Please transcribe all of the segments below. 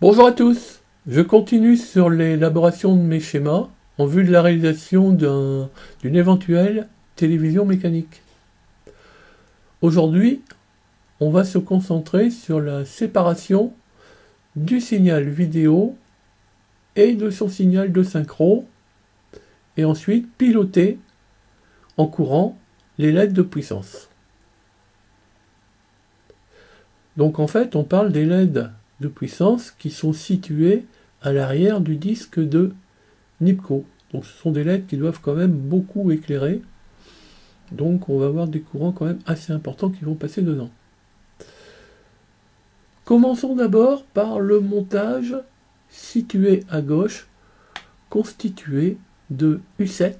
Bonjour à tous, je continue sur l'élaboration de mes schémas en vue de la réalisation d'une éventuelle télévision mécanique. Aujourd'hui, on va se concentrer sur la séparation du signal vidéo et de son signal de synchro, et ensuite piloter en courant les LED de puissance. Donc en fait, on parle des LED de puissance qui sont situés à l'arrière du disque de NIPCO. Donc ce sont des LED qui doivent quand même beaucoup éclairer. Donc on va avoir des courants quand même assez importants qui vont passer dedans. Commençons d'abord par le montage situé à gauche, constitué de U7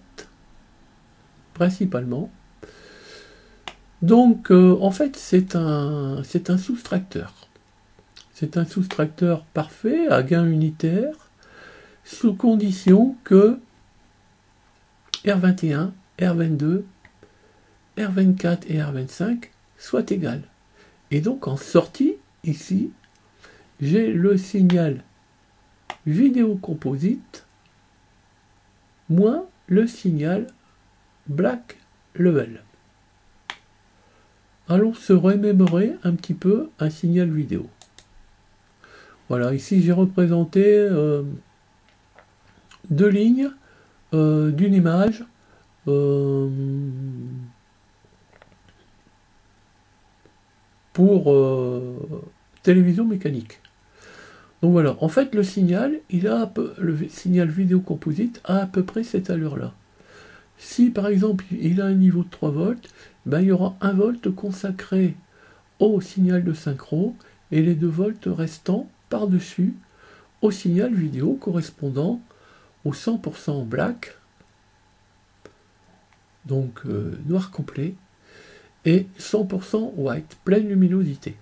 principalement. Donc en fait c'est un soustracteur. C'est un soustracteur parfait à gain unitaire sous condition que R21, R22, R24 et R25 soient égales. Et donc en sortie, ici, j'ai le signal vidéo composite moins le signal black level. Allons se remémorer un petit peu un signal vidéo. Voilà, ici j'ai représenté deux lignes d'une image pour télévision mécanique. Donc voilà, en fait le signal, le signal vidéo composite a à peu près cette allure-là. Si par exemple il a un niveau de 3 volts, ben, il y aura 1 volt consacré au signal de synchro et les 2 volts restants par-dessus au signal vidéo correspondant au 100% black, donc noir complet, et 100% white, pleine luminosité.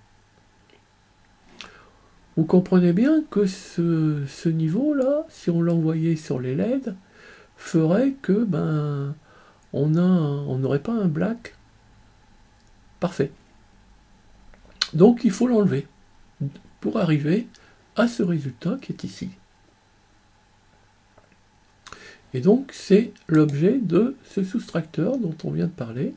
Vous comprenez bien que ce niveau-là, si on l'envoyait sur les LED, ferait que on n'aurait pas un black parfait. Donc il faut l'enlever pour arriver à ce résultat qui est ici. Et donc c'est l'objet de ce soustracteur dont on vient de parler.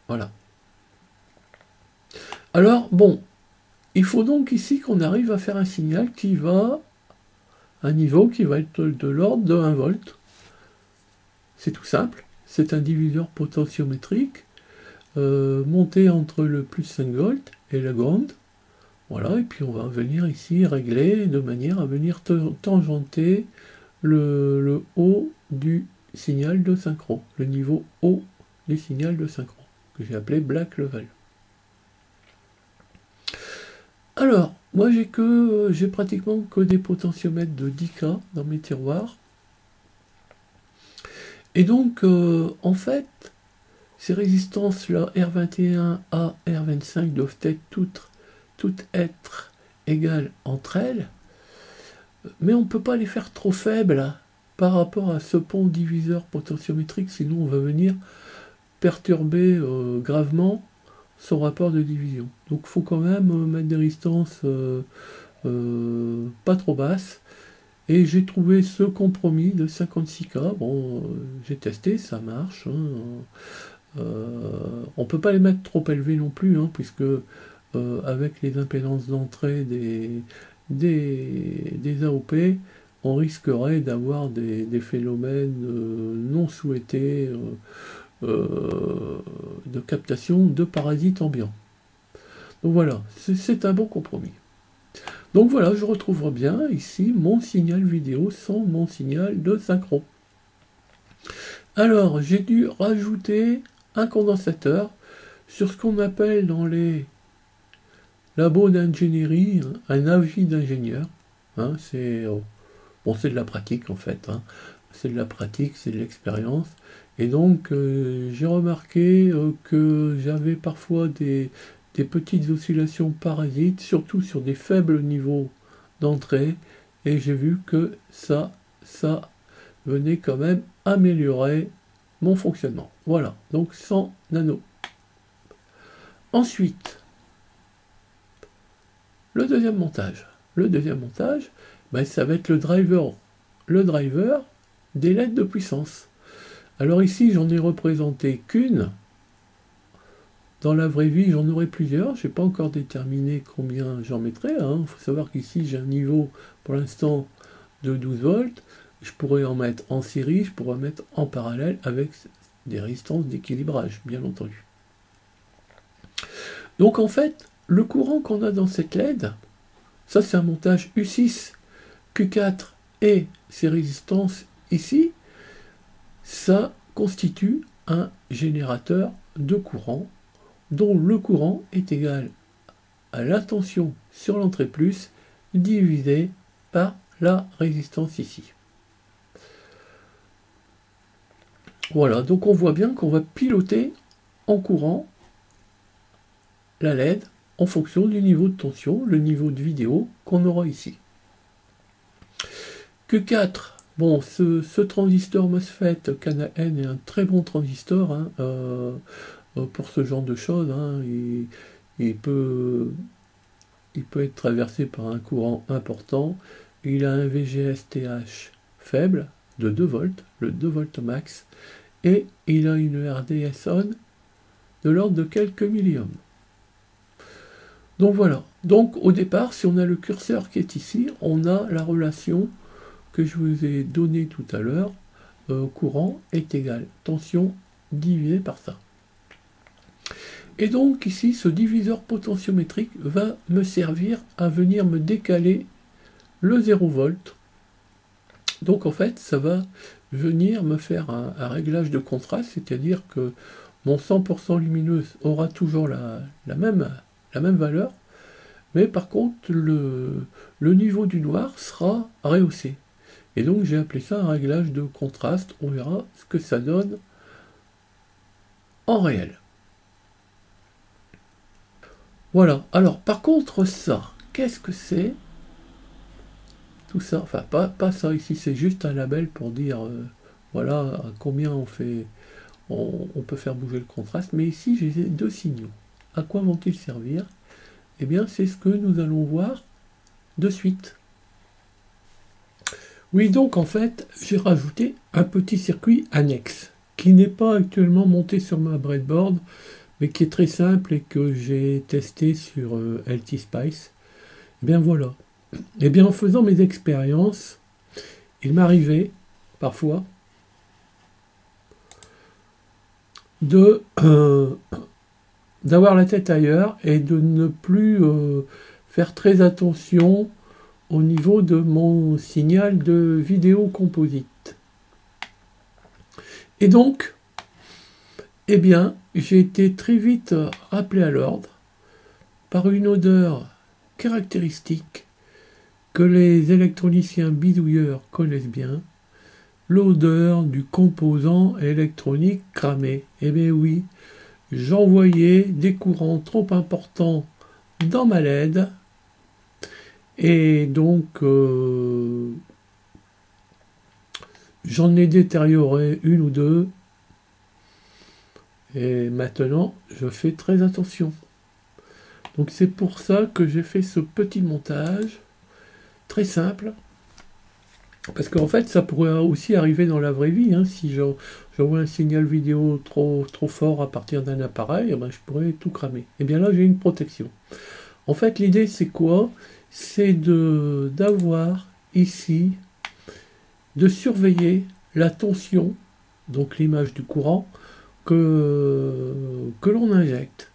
Voilà. Alors bon, il faut donc ici qu'on arrive à faire un signal qui va à un niveau qui va être de l'ordre de 1 volt. C'est tout simple, c'est un diviseur potentiométrique monté entre le plus 5 volts et le ground. Voilà, et puis on va venir ici régler de manière à venir tangenter le haut du signal de synchro, le niveau haut du signal de synchro, que j'ai appelé black level. Alors, moi j'ai pratiquement que des potentiomètres de 10K dans mes tiroirs. Et donc, en fait, ces résistances-là, R21 à R25, doivent être toutes être égales entre elles, mais on ne peut pas les faire trop faibles par rapport à ce pont diviseur potentiométrique, sinon on va venir perturber gravement son rapport de division. Donc il faut quand même mettre des résistances pas trop basses. Et j'ai trouvé ce compromis de 56K. Bon, j'ai testé, ça marche. On peut pas les mettre trop élevés non plus, puisque avec les impédances d'entrée des AOP, on risquerait d'avoir des phénomènes non souhaités de captation de parasites ambiants. Donc voilà, c'est un bon compromis. Donc voilà, je retrouverai bien ici mon signal vidéo sans mon signal de synchro. Alors, j'ai dû rajouter un condensateur sur ce qu'on appelle dans les labos d'ingénierie un avis d'ingénieur. C'est de la pratique en fait. C'est de la pratique, c'est de l'expérience. Et donc, j'ai remarqué que j'avais parfois des petites oscillations parasites, surtout sur des faibles niveaux d'entrée, et j'ai vu que ça venait quand même améliorer mon fonctionnement. Voilà, donc 100 nano. Ensuite, le deuxième montage. Le deuxième montage, ben, ça va être le driver des LED de puissance. Alors ici, j'en ai représenté qu'une. Dans la vraie vie, j'en aurai plusieurs. Je n'ai pas encore déterminé combien j'en mettrai. Il faut savoir qu'ici, j'ai un niveau, pour l'instant, de 12 volts. Je pourrais en mettre en série, je pourrais en mettre en parallèle avec des résistances d'équilibrage, bien entendu. Donc en fait, le courant qu'on a dans cette LED, ça c'est un montage U6, Q4 et ces résistances ici, ça constitue un générateur de courant dont le courant est égal à la tension sur l'entrée plus divisé par la résistance ici. Voilà, donc on voit bien qu'on va piloter en courant la LED en fonction du niveau de tension, le niveau de vidéo qu'on aura ici. Q4, bon, ce transistor MOSFET CAN-N est un très bon transistor pour ce genre de choses. Il peut être traversé par un courant important. Il a un VGSTH faible de 2 volts, le 2 volts max, et il a une RDS-on de l'ordre de quelques milliohms. Donc voilà, donc au départ, si on a le curseur qui est ici, on a la relation que je vous ai donnée tout à l'heure, courant est égal tension divisé par ça. Et donc ici, ce diviseur potentiométrique va me servir à venir me décaler le 0 volt. Donc en fait, ça va venir me faire un réglage de contraste, c'est-à-dire que mon 100% lumineuse aura toujours la même valeur, mais par contre, le niveau du noir sera rehaussé. Et donc j'ai appelé ça un réglage de contraste. On verra ce que ça donne en réel. Voilà. Alors par contre ça, qu'est-ce que c'est? Tout ça, enfin pas ça ici, c'est juste un label pour dire voilà à combien on peut faire bouger le contraste. Mais ici j'ai deux signaux. À quoi vont-ils servir? Eh bien c'est ce que nous allons voir de suite. Oui, donc en fait, j'ai rajouté un petit circuit annexe qui n'est pas actuellement monté sur ma breadboard, mais qui est très simple et que j'ai testé sur LTSpice. Et bien voilà. Et bien en faisant mes expériences, il m'arrivait parfois d'avoir la tête ailleurs et de ne plus faire très attention au niveau de mon signal de vidéo composite. Et donc, eh bien, j'ai été très vite rappelé à l'ordre par une odeur caractéristique que les électroniciens bidouilleurs connaissent bien, l'odeur du composant électronique cramé. Eh bien oui, j'envoyais des courants trop importants dans ma LED, et donc j'en ai détérioré une ou deux, et maintenant je fais très attention. Donc c'est pour ça que j'ai fait ce petit montage très simple, parce qu'en fait ça pourrait aussi arriver dans la vraie vie, si j'envoie un signal vidéo trop fort à partir d'un appareil, eh ben, je pourrais tout cramer. Et bien là j'ai une protection. En fait l'idée c'est quoi? C'est d'avoir ici, de surveiller la tension, donc l'image du courant, que l'on injecte.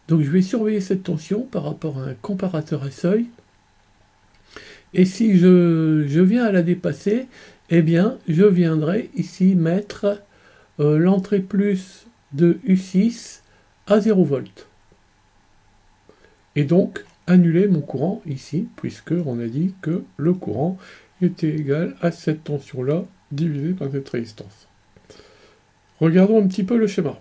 Donc je vais surveiller cette tension par rapport à un comparateur à seuil. Et si je viens à la dépasser, eh bien je viendrai ici mettre l'entrée plus de U6 à 0 volt. Et donc annuler mon courant ici, puisque on a dit que le courant était égal à cette tension-là divisé par cette résistance. Regardons un petit peu le schéma.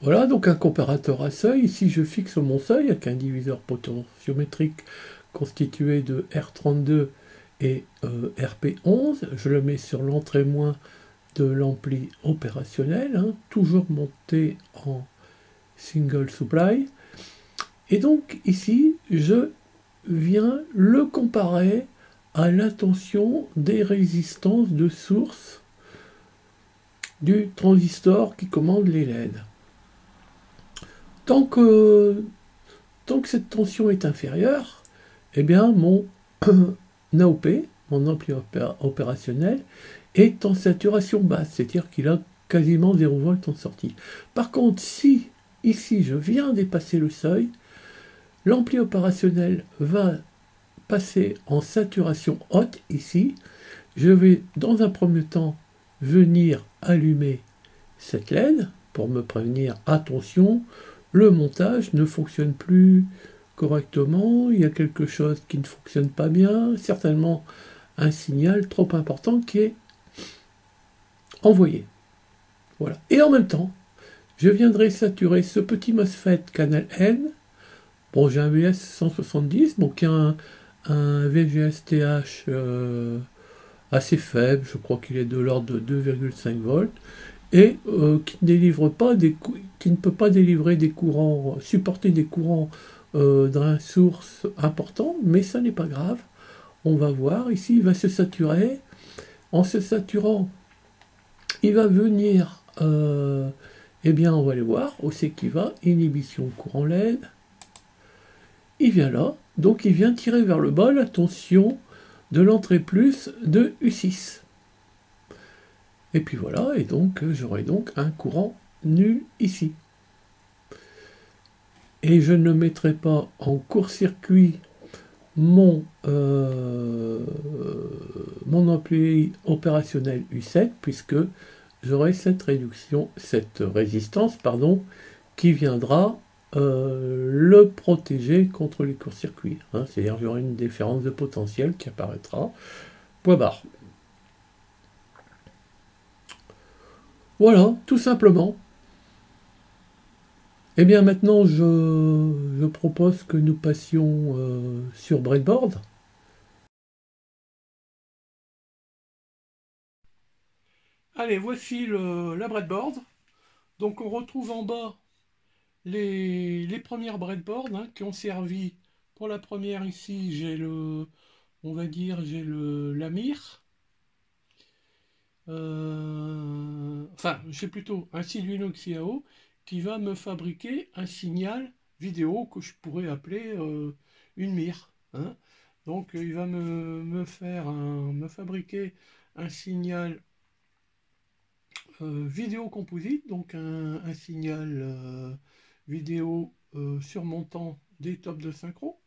Voilà, donc un comparateur à seuil. Ici, je fixe mon seuil avec un diviseur potentiométrique constitué de R32 et RP11. Je le mets sur l'entrée moins de l'ampli opérationnel, toujours monté en single supply. Et donc ici, je viens le comparer à la tension des résistances de source du transistor qui commande les LED. Tant que cette tension est inférieure, eh bien mon AOP, mon ampli opérationnel, est en saturation basse, c'est-à-dire qu'il a quasiment 0 volts en sortie. Par contre, si ici je viens dépasser le seuil, l'ampli opérationnel va passer en saturation haute ici. Je vais dans un premier temps venir allumer cette LED pour me prévenir, attention, le montage ne fonctionne plus correctement, il y a quelque chose qui ne fonctionne pas bien, certainement un signal trop important qui est envoyé. Voilà. Et en même temps, je viendrai saturer ce petit MOSFET canal N. Bon, j'ai un VS 170, donc un VGSTH assez faible, je crois qu'il est de l'ordre de 2,5 volts, et qui ne peut pas délivrer des courants, supporter des courants d'un source important, mais ça n'est pas grave. On va voir, ici il va se saturer. En se saturant, il va venir, eh bien on va aller voir, où c'est qu'il va, inhibition courant LED, il vient là, donc il vient tirer vers le bas la tension de l'entrée plus de U6. Et puis voilà, et donc j'aurai donc un courant nul ici. Et je ne mettrai pas en court-circuit mon ampli opérationnel U7, puisque j'aurai cette résistance, qui viendra le protéger contre les courts-circuits. Hein, c'est-à-dire qu'il y aura une différence de potentiel qui apparaîtra. Point barre. Voilà, tout simplement. Eh bien maintenant, je propose que nous passions sur Breadboard. Allez, voici la Breadboard. Donc on retrouve en bas les premières breadboards qui ont servi. Pour la première ici, j'ai l'Amir. J'ai plutôt un Arduino XIAO qui va me fabriquer un signal vidéo que je pourrais appeler une mire. Hein. Donc il va me fabriquer un signal vidéo composite, donc un signal vidéo surmontant des tops de synchro.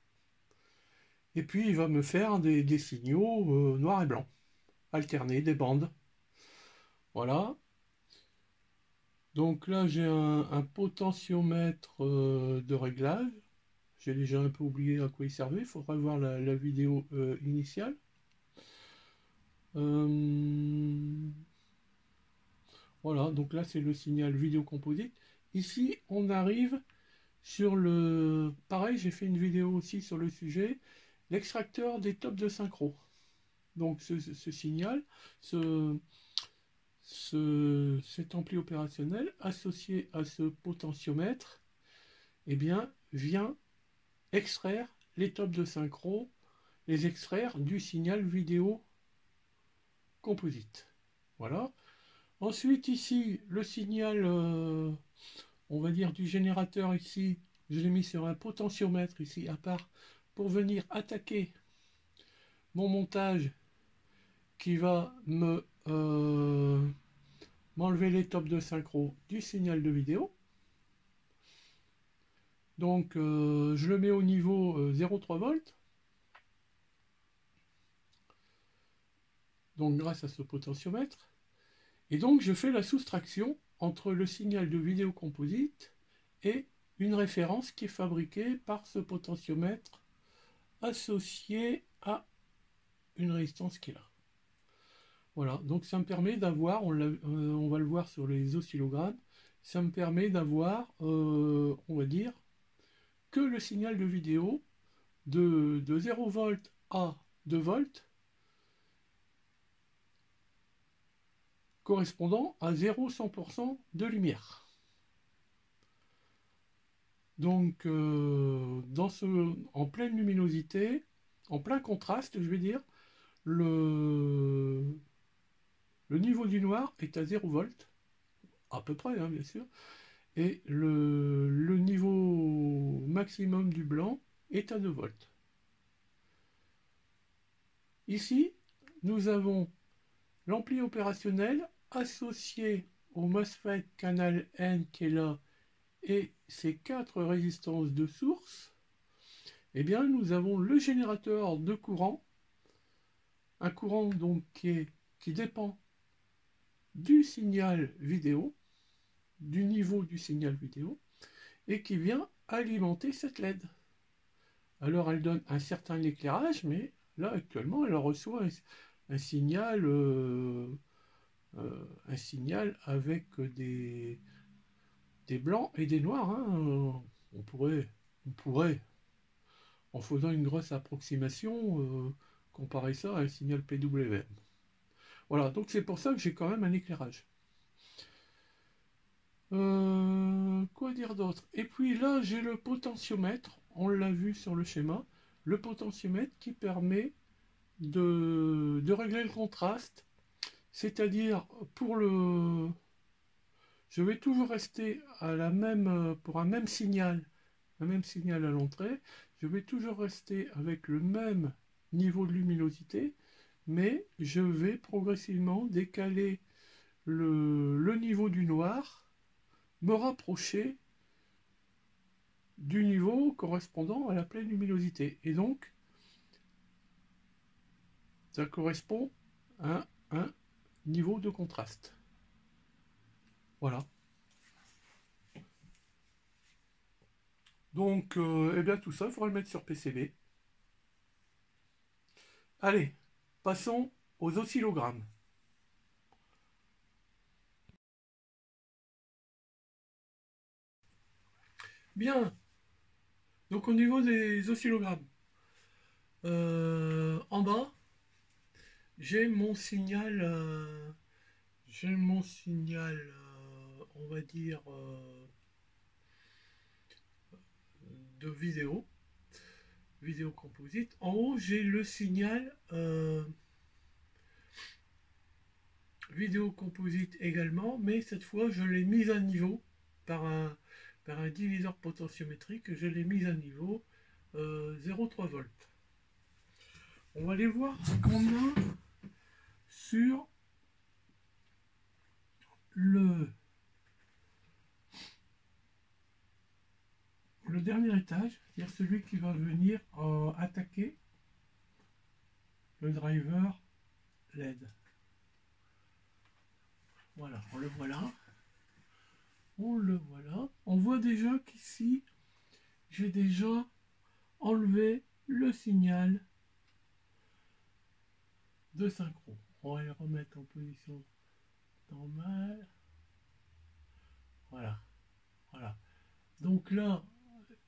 Et puis il va me faire des signaux noirs et blancs, alternés, des bandes. Voilà. Donc là j'ai un potentiomètre de réglage. J'ai déjà un peu oublié à quoi il servait, il faudra voir la vidéo initiale. Voilà, donc là c'est le signal vidéo composite. Ici on arrive sur le... Pareil, j'ai fait une vidéo aussi sur le sujet, l'extracteur des tops de synchro. Donc ce signal, cet ampli opérationnel associé à ce potentiomètre, eh bien, vient extraire les tops de synchro, les extraire du signal vidéo composite. Voilà. Ensuite, ici, le signal, on va dire, du générateur ici, je l'ai mis sur un potentiomètre ici à part pour venir attaquer mon montage qui va m'enlever les tops de synchro du signal de vidéo. Donc je le mets au niveau 0,3 volts. Donc grâce à ce potentiomètre. Et donc je fais la soustraction entre le signal de vidéo composite et une référence qui est fabriquée par ce potentiomètre associé à une résistance qui est là. Voilà, donc ça me permet d'avoir, on va le voir sur les oscillogrammes, ça me permet d'avoir, on va dire, que le signal de vidéo de 0 volts à 2 volts correspondant à 0,100% de lumière. Donc, en pleine luminosité, en plein contraste, je vais dire, le, le niveau du noir est à 0 volts, à peu près, hein, bien sûr, et le niveau maximum du blanc est à 2 volts. Ici, nous avons l'ampli opérationnel associé au MOSFET canal N qui est là et ces 4 résistances de source. Eh bien, nous avons le générateur de courant, un courant donc qui dépend du signal vidéo, du niveau du signal vidéo, et qui vient alimenter cette LED. Alors elle donne un certain éclairage, mais là actuellement elle reçoit un signal, avec des blancs et des noirs. Hein. On pourrait, en faisant une grosse approximation, comparer ça à un signal PWM. Voilà, donc c'est pour ça que j'ai quand même un éclairage. Quoi dire d'autre? Et puis là, j'ai le potentiomètre, on l'a vu sur le schéma, le potentiomètre qui permet de régler le contraste, c'est-à-dire je vais toujours rester pour un même signal à l'entrée, je vais toujours rester avec le même niveau de luminosité, mais je vais progressivement décaler le niveau du noir, me rapprocher du niveau correspondant à la pleine luminosité. Et donc, ça correspond à un niveau de contraste. Voilà. Donc, eh bien tout ça, il faudra le mettre sur PCB. Allez, passons aux oscillogrammes. Bien. Donc au niveau des oscillogrammes, en bas, j'ai mon signal, on va dire, de vidéo composite. En haut, j'ai le signal vidéo composite également, mais cette fois, je l'ai mis à niveau par un diviseur potentiométrique. Je l'ai mis à niveau 0,3 volts. On va aller voir ce qu'on a sur le dernier étage, c'est-à-dire celui qui va venir attaquer le driver LED. Voilà, on le voit là. On voit déjà qu'ici, j'ai déjà enlevé le signal de synchro. On va le remettre en position normale. Voilà. Donc là,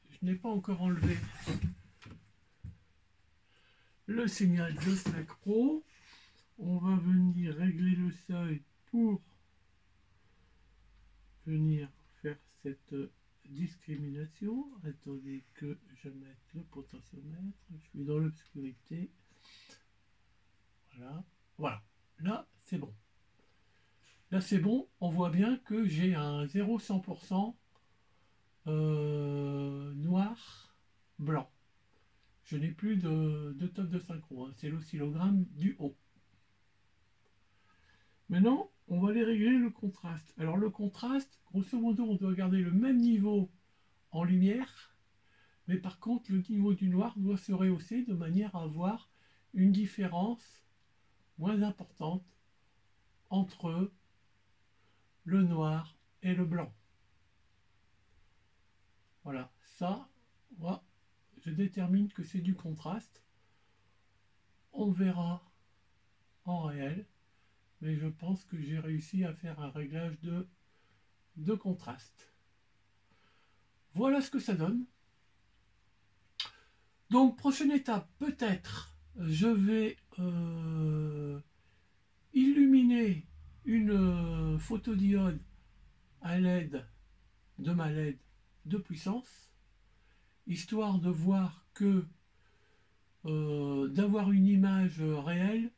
je n'ai pas encore enlevé le signal de synchro. On va venir régler le seuil pour venir faire cette discrimination. Attendez que je mette le potentiomètre. Je suis dans l'obscurité. Voilà. Là, c'est bon. On voit bien que j'ai un 0,100% noir, blanc. Je n'ai plus de top de synchro. C'est l'oscillogramme du haut. Maintenant, on va aller régler le contraste. Alors le contraste, grosso modo, on doit garder le même niveau en lumière, mais par contre, le niveau du noir doit se rehausser de manière à avoir une différence moins importante entre le noir et le blanc. Voilà, ça, moi, je détermine que c'est du contraste. On verra en réel, mais je pense que j'ai réussi à faire un réglage de contraste. Voilà ce que ça donne. Donc, prochaine étape, peut-être, je vais illuminer une photodiode à l'aide de ma LED de puissance. histoire de voir que d'avoir une image réelle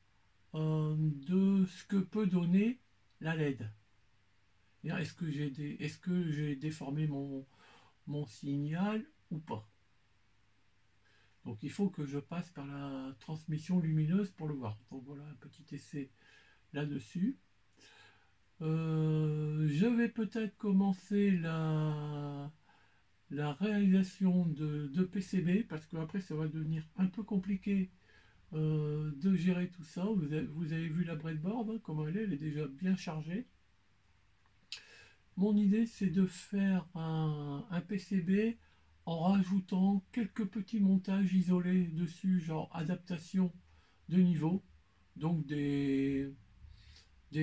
de ce que peut donner la LED. Est-ce que j'ai déformé mon signal ou pas? Donc il faut que je passe par la transmission lumineuse pour le voir. Donc voilà un petit essai là-dessus. Je vais peut-être commencer la réalisation de PCB parce que après ça va devenir un peu compliqué de gérer tout ça. Vous avez vu la breadboard, hein, comment elle est déjà bien chargée. Mon idée c'est de faire un PCB en rajoutant quelques petits montages isolés dessus, genre adaptation de niveau, donc des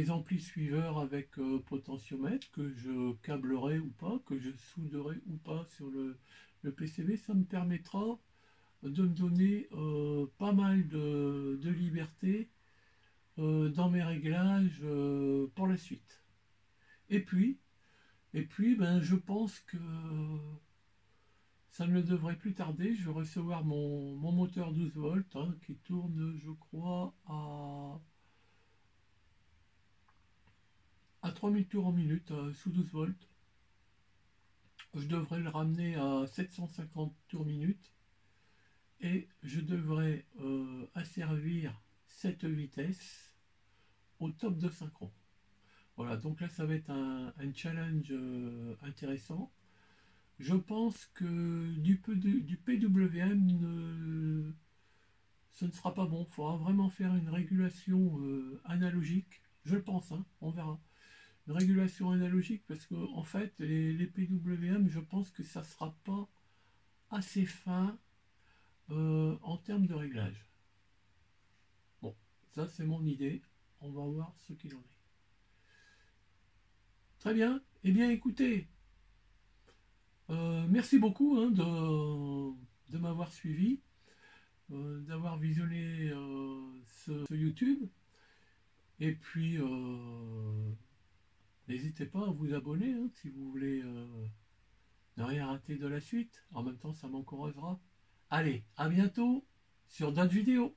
amplis suiveurs avec potentiomètre que je câblerai ou pas, que je souderai ou pas sur le PCB. Ça me permettra de me donner pas mal de liberté dans mes réglages pour la suite. Et puis, ben, je pense que ça ne devrait plus tarder. Je vais recevoir mon moteur 12 volts hein, qui tourne, je crois, à 3000 tours en minute sous 12 volts. Je devrais le ramener à 750 tours minute et je devrais asservir cette vitesse au top de synchro. Voilà, donc là ça va être un challenge intéressant. Je pense que du PWM, ce ne sera pas bon. Il faudra vraiment faire une régulation analogique. Je le pense, hein, on verra. Une régulation analogique parce que en fait, les PWM, je pense que ça ne sera pas assez fin en termes de réglage. Bon, ça c'est mon idée. On va voir ce qu'il en est. Très bien. Eh bien, écoutez, merci beaucoup hein, de m'avoir suivi, d'avoir visionné ce YouTube. Et puis, n'hésitez pas à vous abonner hein, si vous voulez ne rien rater de la suite. En même temps, ça m'encouragera. Allez, à bientôt sur d'autres vidéos.